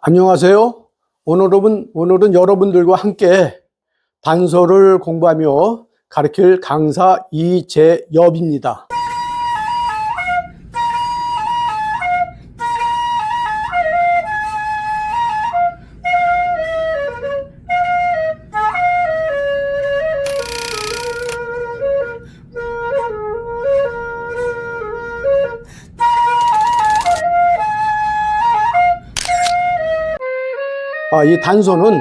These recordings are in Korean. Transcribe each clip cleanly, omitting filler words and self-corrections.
안녕하세요. 오늘은 여러분들과 함께 단서를 공부하며 가르칠 강사 이재엽입니다. 이 단서는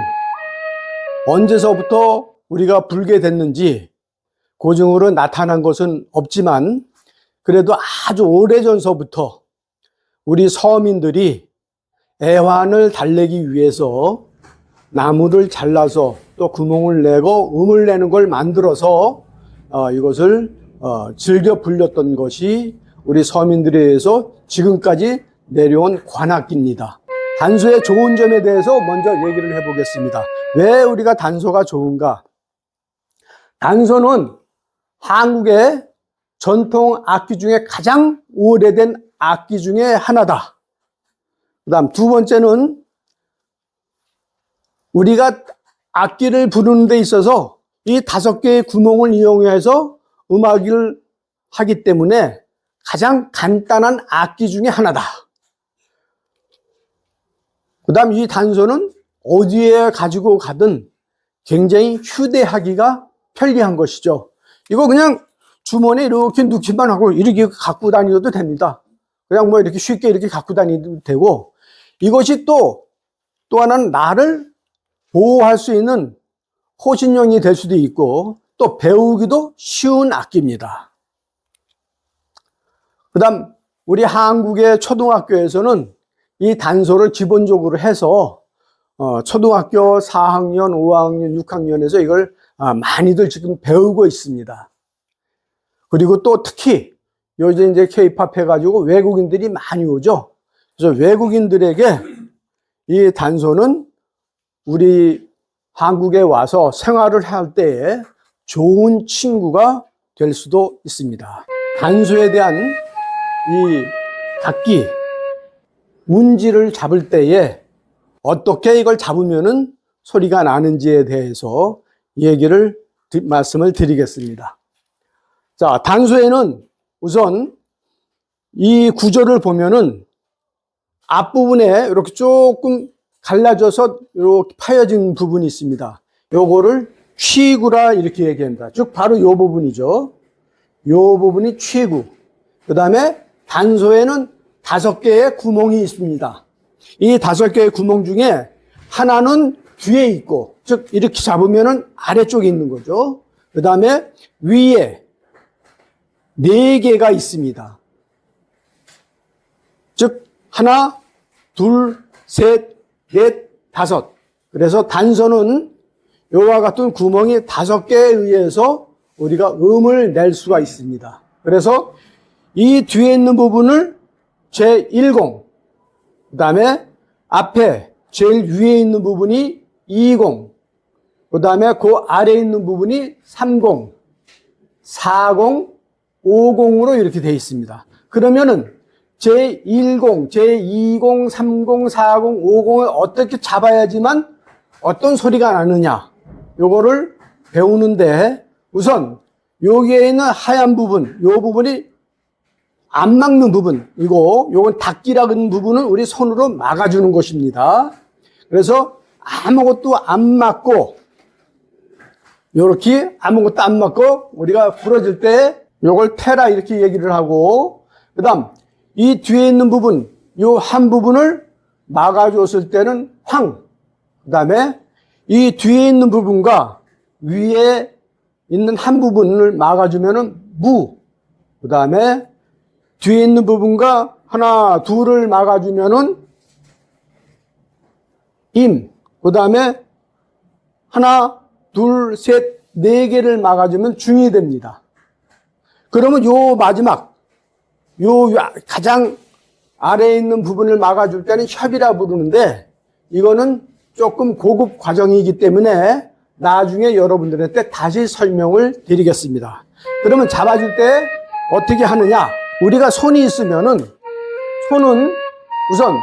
언제서부터 우리가 불게 됐는지 고증으로 나타난 것은 없지만 그래도 아주 오래전서부터 우리 서민들이 애환을 달래기 위해서 나무를 잘라서 또 구멍을 내고 음을 내는 걸 만들어서 이것을 즐겨 불렸던 것이 우리 서민들에 의해서 지금까지 내려온 관악기입니다. 단소의 좋은 점에 대해서 먼저 얘기를 해보겠습니다. 왜 우리가 단소가 좋은가? 단소는 한국의 전통 악기 중에 가장 오래된 악기 중에 하나다. 그 다음 두 번째는 우리가 악기를 부르는 데 있어서 이 5개의 구멍을 이용해서 음악을 하기 때문에 가장 간단한 악기 중에 하나다. 그 다음 이 단소는 어디에 가지고 가든 굉장히 휴대하기가 편리한 것이죠. 이거 그냥 주머니에 이렇게 넣기만 하고 이렇게 갖고 다니셔도 됩니다. 그냥 뭐 이렇게 쉽게 이렇게 갖고 다니도 되고, 이것이 또 하나는 나를 보호할 수 있는 호신용이 될 수도 있고 또 배우기도 쉬운 악기입니다. 그 다음 우리 한국의 초등학교에서는 이 단소를 기본적으로 해서 초등학교 4학년, 5학년, 6학년에서 이걸 많이들 지금 배우고 있습니다. 그리고 또 특히 요즘 이제 K-팝 해가지고 외국인들이 많이 오죠. 그래서 외국인들에게 이 단소는 우리 한국에 와서 생활을 할 때에 좋은 친구가 될 수도 있습니다. 단소에 대한 이 악기 운지를 잡을 때에 어떻게 이걸 잡으면은 소리가 나는지에 대해서 말씀을 드리겠습니다. 자, 단소에는 우선 이 구조를 보면은 앞부분에 이렇게 조금 갈라져서 이렇게 파여진 부분이 있습니다. 요거를 취구라 이렇게 얘기합니다. 쭉 바로 요 부분이죠. 요 부분이 취구. 그 다음에 단소에는 5개의 구멍이 있습니다. 이 5개의 구멍 중에 하나는 뒤에 있고, 즉 이렇게 잡으면은 아래쪽에 있는 거죠. 그 다음에 위에 4개가 있습니다. 즉 하나, 둘, 셋, 넷, 5. 그래서 단소는 요와 같은 구멍이 5개에 의해서 우리가 음을 낼 수가 있습니다. 그래서 이 뒤에 있는 부분을 제1공, 그 다음에 앞에 제일 위에 있는 부분이 2공, 그 다음에 그 아래에 있는 부분이 3공, 4공, 5공으로 이렇게 되어 있습니다. 그러면은 제1공, 제2공, 3공, 4공, 5공을 어떻게 잡아야지만 어떤 소리가 나느냐, 요거를 배우는데 우선 여기에 있는 하얀 부분, 요 부분이 안 막는 부분이고, 요건 닫기라는 부분은 우리 손으로 막아주는 것입니다. 그래서 아무것도 안 막고, 요렇게 아무것도 안 막고, 우리가 부러질 때 요걸 테라 이렇게 얘기를 하고, 그 다음, 이 뒤에 있는 부분, 요 한 부분을 막아줬을 때는 황, 그 다음에 이 뒤에 있는 부분과 위에 있는 한 부분을 막아주면은 무, 그 다음에 뒤에 있는 부분과 하나, 둘을 막아주면은 임, 그 다음에 하나, 둘, 셋, 4개를 막아주면 중이 됩니다. 그러면 요 마지막, 요 가장 아래에 있는 부분을 막아줄 때는 협이라 부르는데, 이거는 조금 고급 과정이기 때문에 나중에 여러분들한테 다시 설명을 드리겠습니다. 그러면 잡아줄 때 어떻게 하느냐? 우리가 손이 있으면은 손은 우선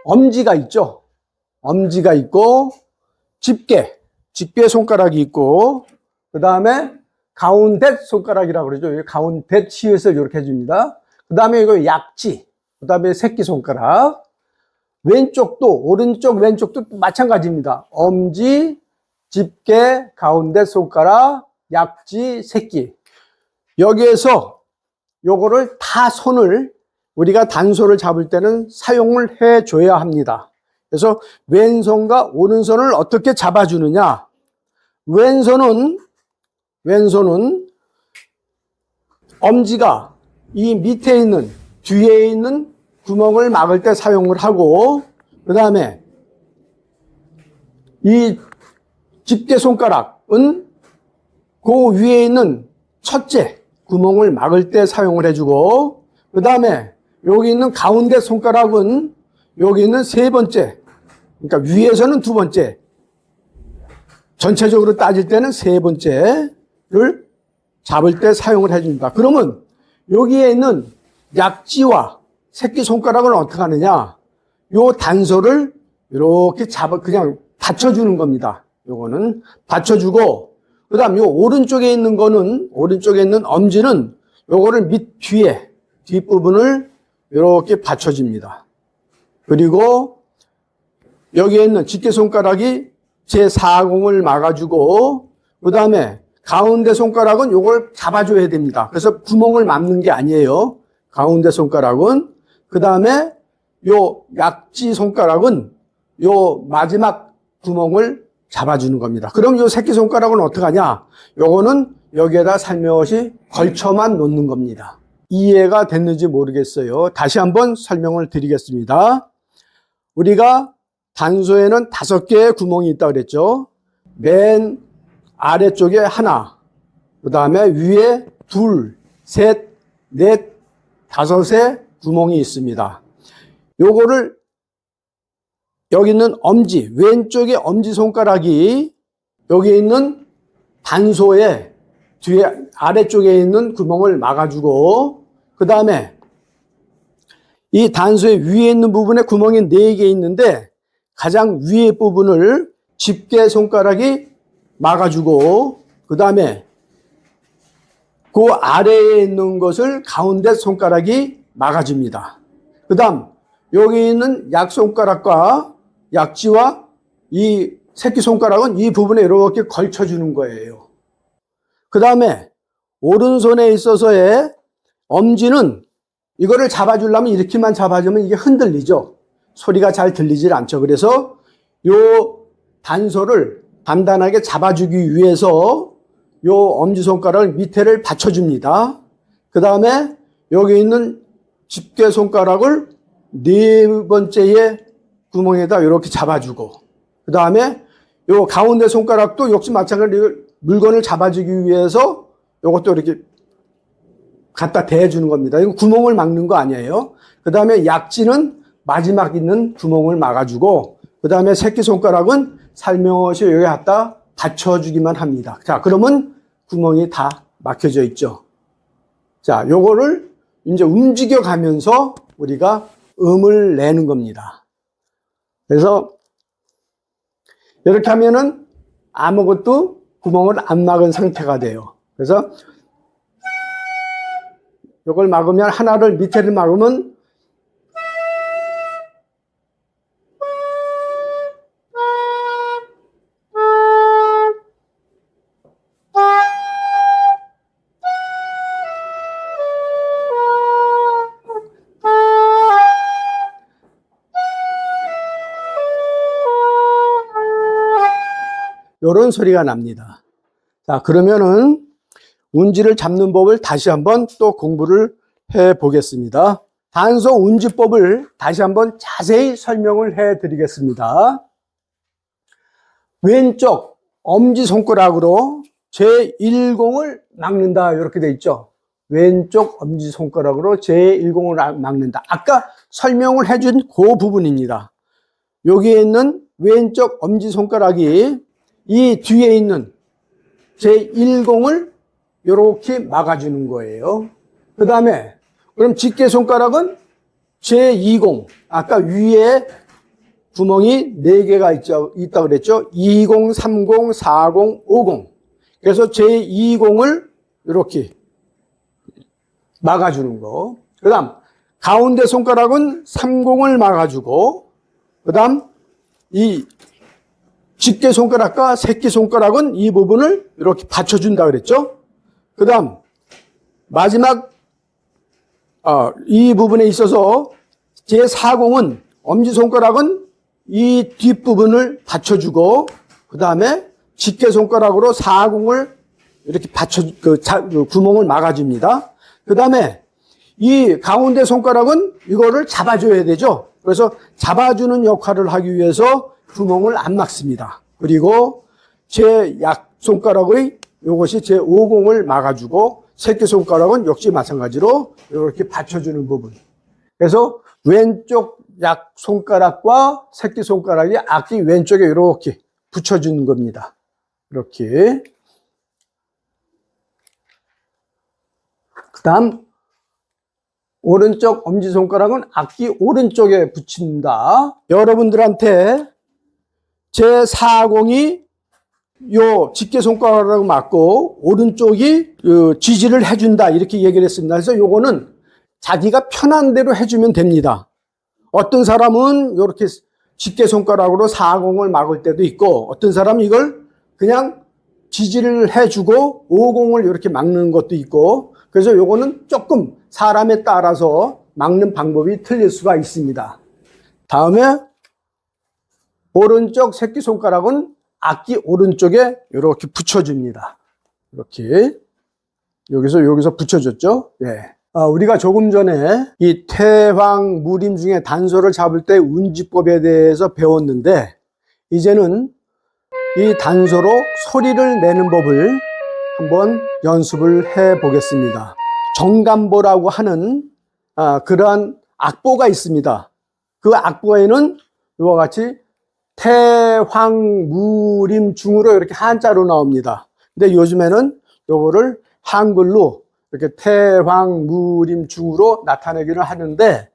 엄지가 있죠. 엄지가 있고, 집게 손가락이 있고, 그 다음에 가운데 손가락이라고 그러죠. 가운데 치읓을 이렇게 해줍니다. 그 다음에 이거 약지, 그 다음에 새끼손가락. 왼쪽도, 오른쪽, 왼쪽도 마찬가지입니다. 엄지, 집게, 가운데 손가락, 약지, 새끼. 여기에서 요거를 다 손을 우리가 단소를 잡을 때는 사용을 해줘야 합니다. 그래서 왼손과 오른손을 어떻게 잡아주느냐. 왼손은 엄지가 이 밑에 있는, 뒤에 있는 구멍을 막을 때 사용을 하고, 그 다음에 이 집게 손가락은 그 위에 있는 첫째 구멍을 막을 때 사용을 해주고, 그 다음에 여기 있는 가운데 손가락은 여기 있는 세 번째, 그러니까 위에서는 두 번째, 전체적으로 따질 때는 세 번째를 잡을 때 사용을 해줍니다. 그러면 여기에 있는 약지와 새끼손가락을 어떻게 하느냐? 요 단소를 이렇게 그냥 받쳐주는 겁니다. 요거는 받쳐주고, 그 다음 요 오른쪽에 있는 엄지는 요거를 뒷부분을 이렇게 받쳐줍니다. 그리고 여기에 있는 집게손가락이 제4공을 막아주고, 그 다음에 가운데 손가락은 요걸 잡아줘야 됩니다. 그래서 구멍을 막는 게 아니에요. 가운데 손가락은. 그 다음에 요 약지 손가락은 요 마지막 구멍을 잡아주는 겁니다. 그럼 요 새끼손가락은 어떻게 하냐? 요거는 여기에다 살며시 걸쳐만 놓는 겁니다. 이해가 됐는지 모르겠어요. 다시 한번 설명을 드리겠습니다. 우리가 단소에는 5개의 구멍이 있다고 그랬죠. 맨 아래쪽에 하나, 그 다음에 위에 둘, 셋, 넷, 5의 구멍이 있습니다. 요거를 여기 있는 엄지, 왼쪽에 엄지손가락이 여기 있는 단소의 뒤에 아래쪽에 있는 구멍을 막아주고, 그 다음에 이 단소의 위에 있는 부분에 구멍이 4개 있는데 가장 위에 부분을 집게 손가락이 막아주고, 그 다음에 그 아래에 있는 것을 가운데 손가락이 막아줍니다. 그 다음 여기 있는 약손가락과 약지와 이 새끼손가락은 이 부분에 이렇게 걸쳐주는 거예요. 그 다음에 오른손에 있어서의 엄지는 이거를 잡아주려면 이렇게만 잡아주면 이게 흔들리죠. 소리가 잘 들리질 않죠. 그래서 요 단소를 단단하게 잡아주기 위해서 요 엄지손가락을 밑에를 받쳐줍니다. 그 다음에 여기 있는 집게손가락을 4번째의 구멍에다 이렇게 잡아주고, 그 다음에 요 가운데 손가락도 역시 마찬가지로 물건을 잡아주기 위해서 요것도 이렇게 갖다 대주는 겁니다. 이거 구멍을 막는 거 아니에요. 그 다음에 약지는 마지막 있는 구멍을 막아주고, 그 다음에 새끼손가락은 살며시 여기 갖다 받쳐주기만 합니다. 자, 그러면 구멍이 다 막혀져 있죠. 자, 요거를 이제 움직여 가면서 우리가 음을 내는 겁니다. 그래서 이렇게 하면은 아무것도 구멍을 안 막은 상태가 돼요. 그래서 이걸 막으면, 하나를 밑에를 막으면 이런 소리가 납니다. 자, 그러면은 운지를 잡는 법을 다시 한번 또 공부를 해 보겠습니다. 단소 운지법을 다시 한번 자세히 설명을 해 드리겠습니다. 왼쪽 엄지손가락으로 제1공을 막는다, 이렇게 돼 있죠. 왼쪽 엄지손가락으로 제1공을 막는다. 아까 설명을 해준 그 부분입니다. 여기에 있는 왼쪽 엄지손가락이 이 뒤에 있는 제1공을 이렇게 막아주는 거예요. 그 다음에 그럼 집게손가락은 제2공, 아까 위에 구멍이 4개가 있다고 그랬죠. 20, 30, 40, 50. 그래서 제20을 이렇게 막아주는 거. 그 다음, 가운데 손가락은 30을 막아주고, 그 다음, 이 집게 손가락과 새끼 손가락은 이 부분을 이렇게 받쳐준다 그랬죠. 그 다음, 마지막, 이 부분에 있어서 제40은 엄지손가락은 이 뒷부분을 받쳐주고, 그 다음에 집게손가락으로 40을 이렇게 그 구멍을 막아줍니다. 그 다음에 이 가운데 손가락은 이거를 잡아줘야 되죠. 그래서 잡아주는 역할을 하기 위해서 구멍을 안 막습니다. 그리고 제 약손가락의 이것이 제50을 막아주고, 새끼손가락은 역시 마찬가지로 이렇게 받쳐주는 부분. 그래서 왼쪽 약손가락과 새끼손가락이 악기 왼쪽에 이렇게 붙여주는 겁니다. 이렇게. 그 다음, 오른쪽 엄지손가락은 악기 오른쪽에 붙인다. 여러분들한테 제40이 요 집게손가락을 맞고 오른쪽이 지지를 해준다 이렇게 얘기를 했습니다. 그래서 요거는 자기가 편한 대로 해주면 됩니다. 어떤 사람은 이렇게 집게손가락으로 40을 막을 때도 있고, 어떤 사람은 이걸 그냥 지지를 해주고 50을 이렇게 막는 것도 있고, 그래서 요거는 조금 사람에 따라서 막는 방법이 틀릴 수가 있습니다. 다음에 오른쪽 새끼손가락은 악기 오른쪽에 이렇게 붙여줍니다. 이렇게 여기서 붙여줬죠. 네. 우리가 조금 전에 이 태황 무림 중에 단소를 잡을 때 운지법에 대해서 배웠는데, 이제는 이 단소로 소리를 내는 법을 한번 연습을 해 보겠습니다. 정감보라고 하는 그러한 악보가 있습니다. 그 악보에는 이와 같이 태황무림중으로 이렇게 한자로 나옵니다. 근데 요즘에는 요거를 한글로 이렇게 태황무림중으로 나타내기를 하는데,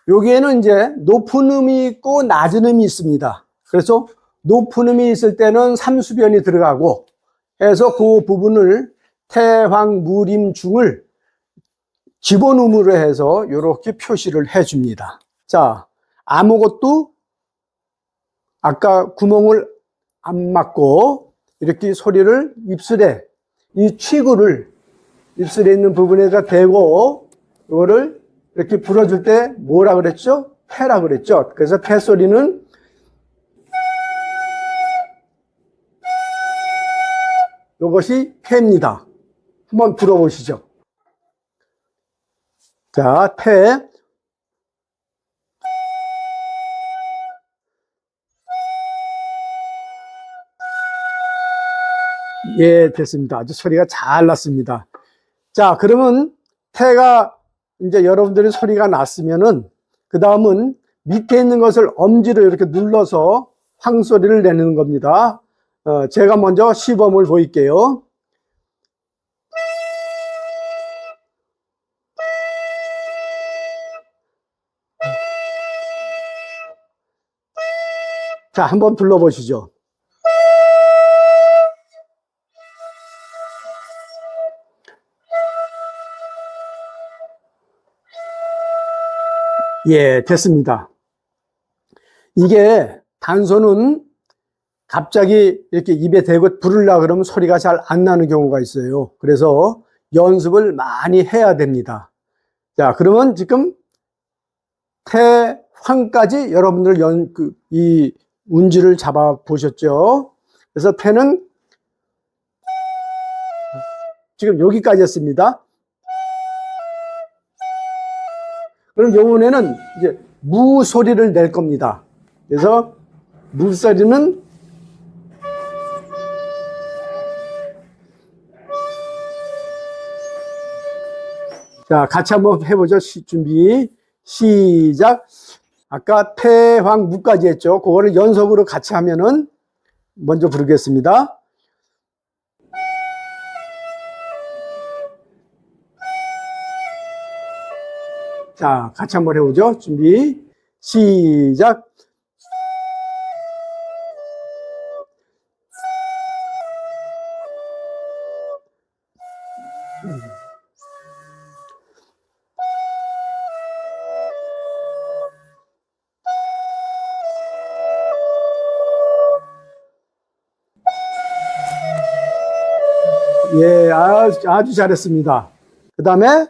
여기에는 이제 높은 음이 있고 낮은 음이 있습니다. 그래서 높은 음이 있을 때는 삼수변이 들어가고 해서 그 부분을 태황무림중을 기본음으로 해서 이렇게 표시를 해 줍니다. 자, 아무것도 아까 구멍을 안 막고 이렇게 소리를 입술에, 이 취구를 입술에 있는 부분에다 대고 이거를 이렇게 불어줄 때 뭐라 그랬죠? 패라 그랬죠. 그래서 패 소리는 이것이 패입니다. 한번 불어보시죠. 자, 패. 예, 됐습니다. 아주 소리가 잘 났습니다. 자, 그러면 태가 이제 여러분들의 소리가 났으면은, 그 다음은 밑에 있는 것을 엄지로 이렇게 눌러서 황소리를 내는 겁니다. 제가 먼저 시범을 보일게요. 자, 한번 불러보시죠. 예, 됐습니다. 이게 단소는 갑자기 이렇게 입에 대고 부르려고 그러면 소리가 잘 안 나는 경우가 있어요. 그래서 연습을 많이 해야 됩니다. 자, 그러면 지금 태황까지 여러분들 이 운지를 잡아 보셨죠? 그래서 태는 지금 여기까지였습니다. 그럼 이번에는 이제 무 소리를 낼 겁니다. 그래서 무 소리는 자, 같이 한번 해보죠. 준비, 시작. 아까 태황 무까지 했죠. 그거를 연속으로 같이 하면은 먼저 부르겠습니다. 자, 같이 한번 해보죠. 준비, 시작. 예, 아주 잘했습니다. 그 다음에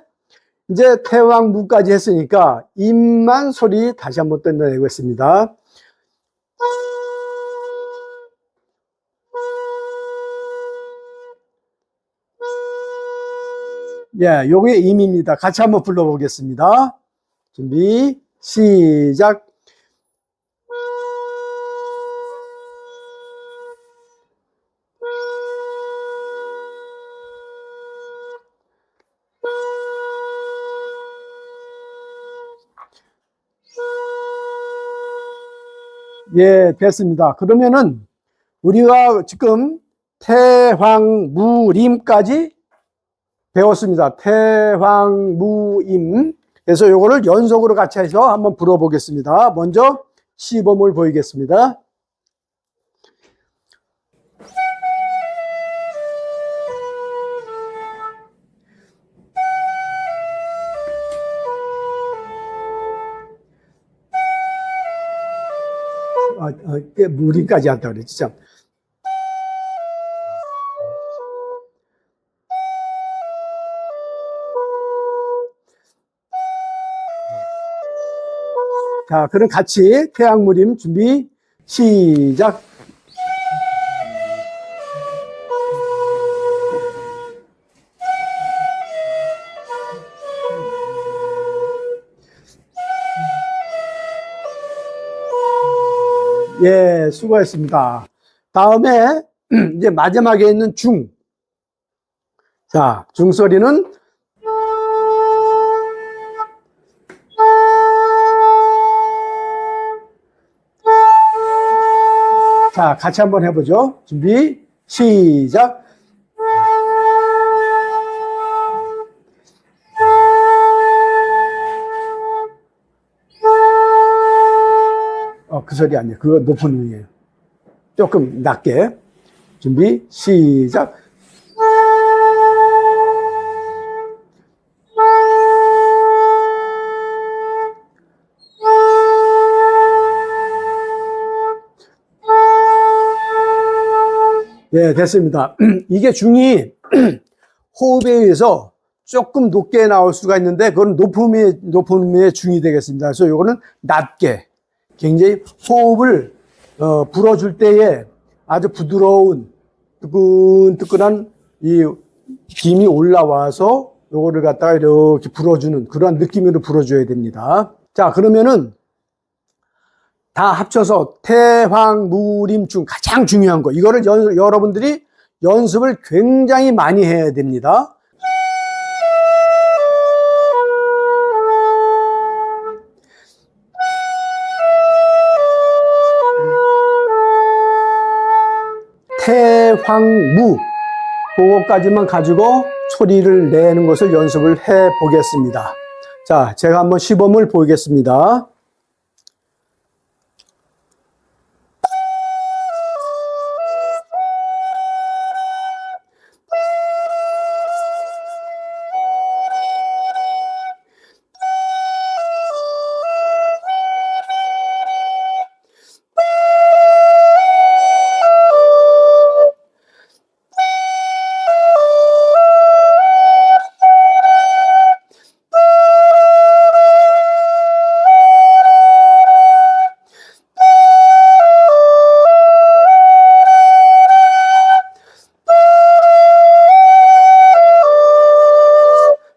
이제 태왕무까지 했으니까 임만 소리 다시 한번 뜯어내겠습니다. 예, 요게 임입니다. 같이 한번 불러보겠습니다. 준비, 시작. 예, 됐습니다. 그러면은 우리가 지금 태황무림까지 배웠습니다. 태황무임. 그래서 요거를 연속으로 같이 해서 한번 불어보겠습니다. 먼저 시범을 보이겠습니다. 무림까지 한다 그랬지, 참. 자, 그럼 같이 태양무림 준비, 시작. 예, 수고했습니다. 다음에 이제 마지막에 있는 중. 자, 중소리는 자, 같이 한번 해보죠. 준비, 시작. 그 소리 아니에요. 그거 높은 음이에요. 조금 낮게. 준비, 시작. 네, 됐습니다. 이게 중이 호흡에 의해서 조금 높게 나올 수가 있는데 그건 높은 음의 중이 되겠습니다. 그래서 이거는 낮게 굉장히 호흡을 불어줄 때에 아주 부드러운 뜨끈뜨끈한 이 김이 올라와서 요거를 갖다가 이렇게 불어주는 그러한 느낌으로 불어줘야 됩니다. 자, 그러면은 다 합쳐서 태황무림 중 가장 중요한 거 이거를 여러분들이 연습을 굉장히 많이 해야 됩니다. 태황무 그거까지만 가지고 소리를 내는 것을 연습을 해 보겠습니다. 자, 제가 한번 시범을 보이겠습니다.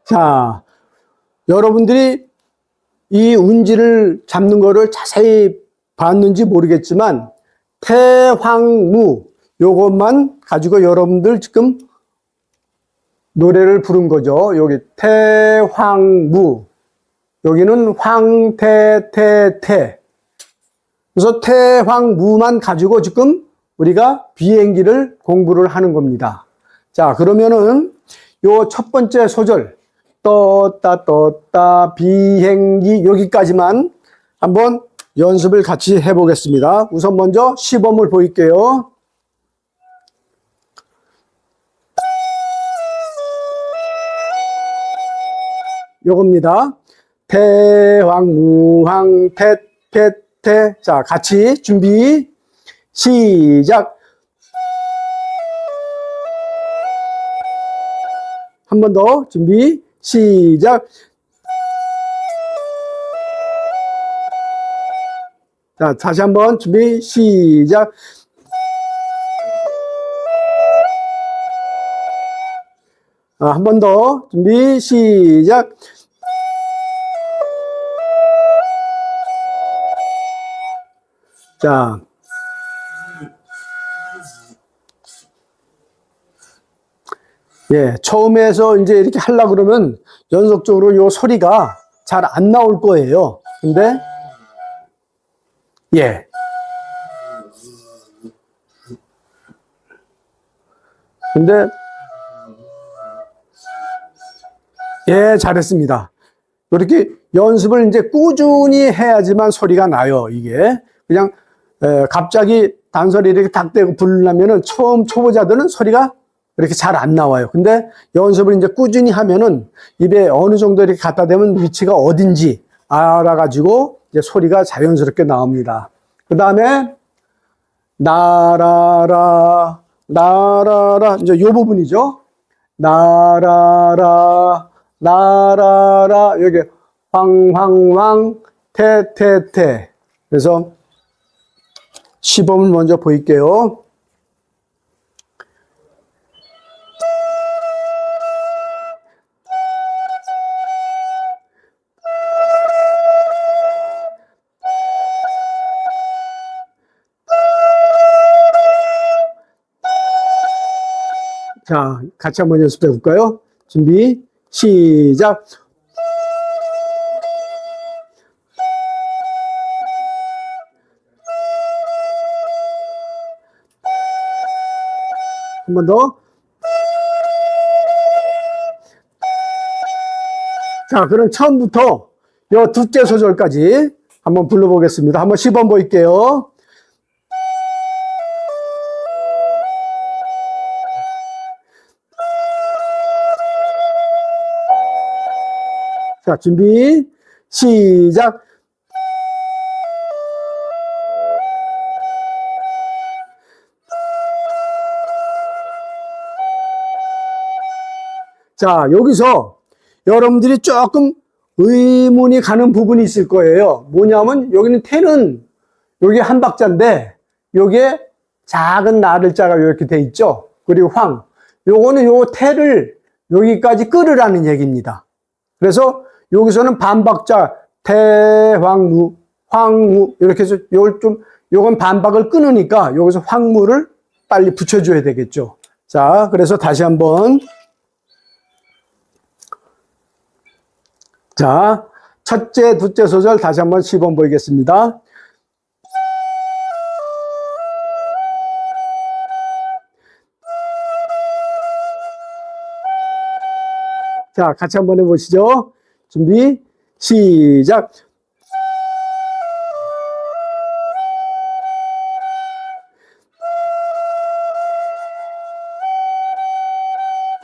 자, 여러분들이 이 운지를 잡는 거를 자세히 봤는지 모르겠지만 태황무 요것만 가지고 여러분들 지금 노래를 부른 거죠. 여기 태황무 여기는 황태태태 그래서 태황무만 가지고 지금 우리가 비행기를 공부를 하는 겁니다. 자, 그러면은 요 첫 번째 소절 떴다 비행기 여기까지만 한번 연습을 같이 해보겠습니다. 우선 먼저 시범을 보일게요. 요겁니다. 태황무황 태태태. 자, 같이 준비 시작. 한 번 더 준비 시작. 자, 다시 한번 준비 시작. 한 번 더 준비 시작. 자, 예, 처음에서 이제 이렇게 하려고 그러면 연속적으로 요 소리가 잘 안 나올 거예요. 근데 예. 근데 예, 잘했습니다. 이렇게 연습을 이제 꾸준히 해야지만 소리가 나요, 이게. 그냥 갑자기 단소리 이렇게 딱 대고 부르려면은 처음 초보자들은 소리가 이렇게 잘 안 나와요. 근데 연습을 이제 꾸준히 하면은 입에 어느 정도 이렇게 갖다 대면 위치가 어딘지 알아가지고 이제 소리가 자연스럽게 나옵니다. 그 다음에 나라라 나라라 이제 요 부분이죠. 나라라 나라라 여기 황황황 태태태. 그래서 시범을 먼저 보일게요. 자, 같이 한번 연습해 볼까요? 준비, 시작. 한 번 더. 자, 그럼 처음부터 요 둘째 소절까지 한번 불러보겠습니다. 한번 시범 보일게요. 자, 준비, 시작. 자, 여기서 여러분들이 조금 의문이 가는 부분이 있을 거예요. 뭐냐면 여기는 태는 여기 한 박자인데 여기에 작은 나를자가 이렇게 돼 있죠. 그리고 황. 요거는 요 태를 여기까지 끌으라는 얘기입니다. 그래서 여기서는 반박자 태황무 황무 이렇게 해서 요건 반박을 끊으니까 여기서 황무를 빨리 붙여줘야 되겠죠. 자, 그래서 다시 한번 자, 첫째, 둘째 소절 다시 한번 시범 보이겠습니다. 자, 같이 한번 해보시죠. 준비, 시작.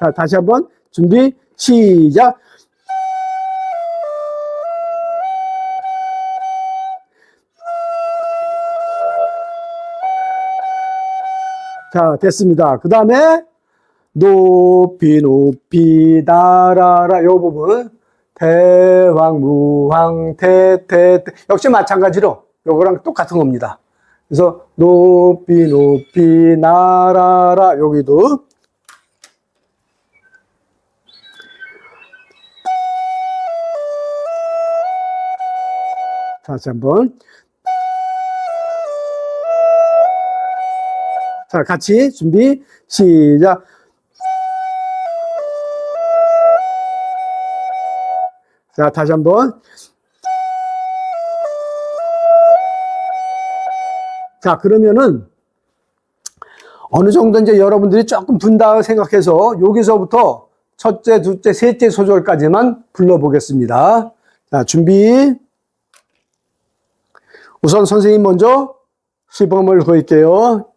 자, 다시 한번 준비, 시작. 자, 됐습니다. 그 다음에 높이 높이 날아라 요 부분 태황무황 태태태 역시 마찬가지로 요거랑 똑같은 겁니다. 그래서 높이 높이 날아라 여기도 다시 한번 자, 같이 준비, 시작. 자, 다시 한번. 자, 그러면은 어느 정도 이제 여러분들이 조금 분다고 생각해서 여기서부터 첫째, 둘째, 셋째 소절까지만 불러보겠습니다. 자, 준비. 우선 선생님 먼저 시범을 보일게요.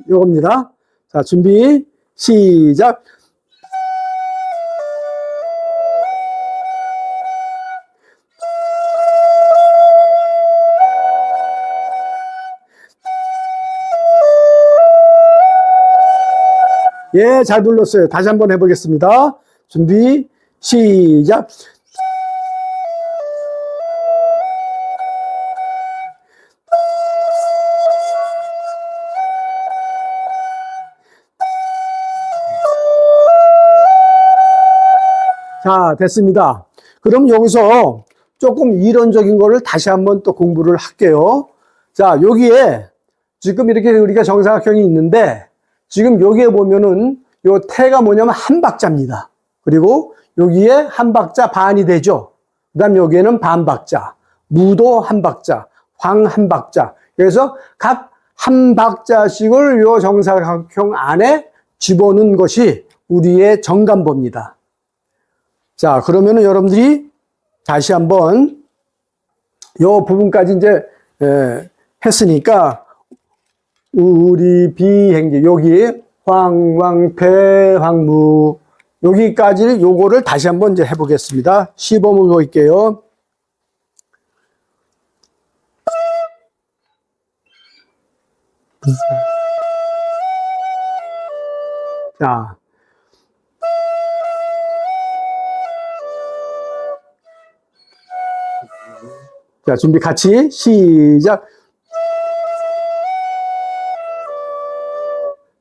요겁니다. 자, 준비, 시작. 예, 잘 불렀어요. 다시 한번 해보겠습니다. 준비, 시작. 자, 됐습니다. 그럼 여기서 조금 이론적인 거를 다시 한번 또 공부를 할게요. 자, 여기에 지금 이렇게 우리가 정사각형이 있는데 지금 여기에 보면은 요 태가 뭐냐면 한 박자입니다. 그리고 여기에 한 박자 반이 되죠. 그 다음 여기에는 반 박자, 무도 한 박자, 황 한 박자. 그래서 각 한 박자씩을 요 정사각형 안에 집어넣은 것이 우리의 정간보입니다. 자, 그러면은 여러분들이 다시 한번 요 부분까지 이제 했으니까 우리 비행기 여기 황왕패황무 여기까지 요거를 다시 한번 이제 해보겠습니다. 시범을 볼게요. 자. 자, 준비 같이 시작.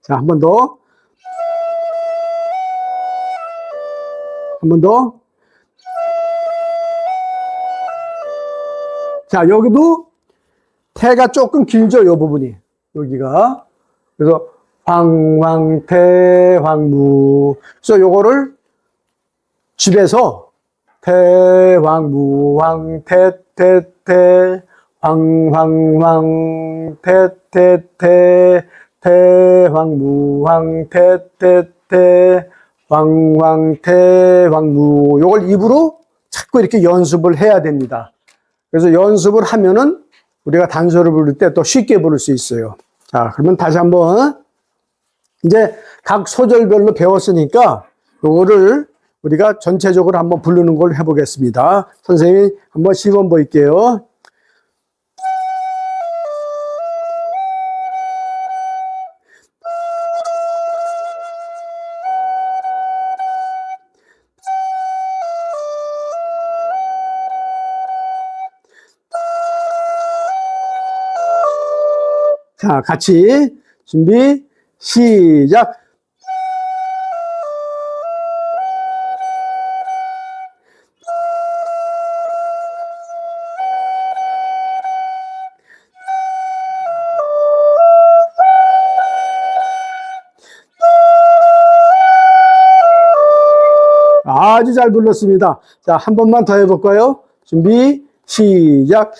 자, 한 번 더. 한 번 더. 자, 여기도 태가 조금 길죠, 이 부분이. 여기가. 그래서 황황태 황무. 그래서 요거를 집에서 태황무황 태태태 황황황 태태태 태황무황 태태태 황황태황무 요걸 입으로 자꾸 이렇게 연습을 해야 됩니다. 그래서 연습을 하면은 우리가 단소를 부를 때 또 쉽게 부를 수 있어요. 자, 그러면 다시 한번 이제 각 소절별로 배웠으니까 요거를 우리가 전체적으로 한번 부르는 걸 해보겠습니다. 선생님이 한번 시범 보일게요. 자, 같이 준비, 시작. 아주 잘 불렀습니다. 자, 한 번만 더 해볼까요? 준비, 시작.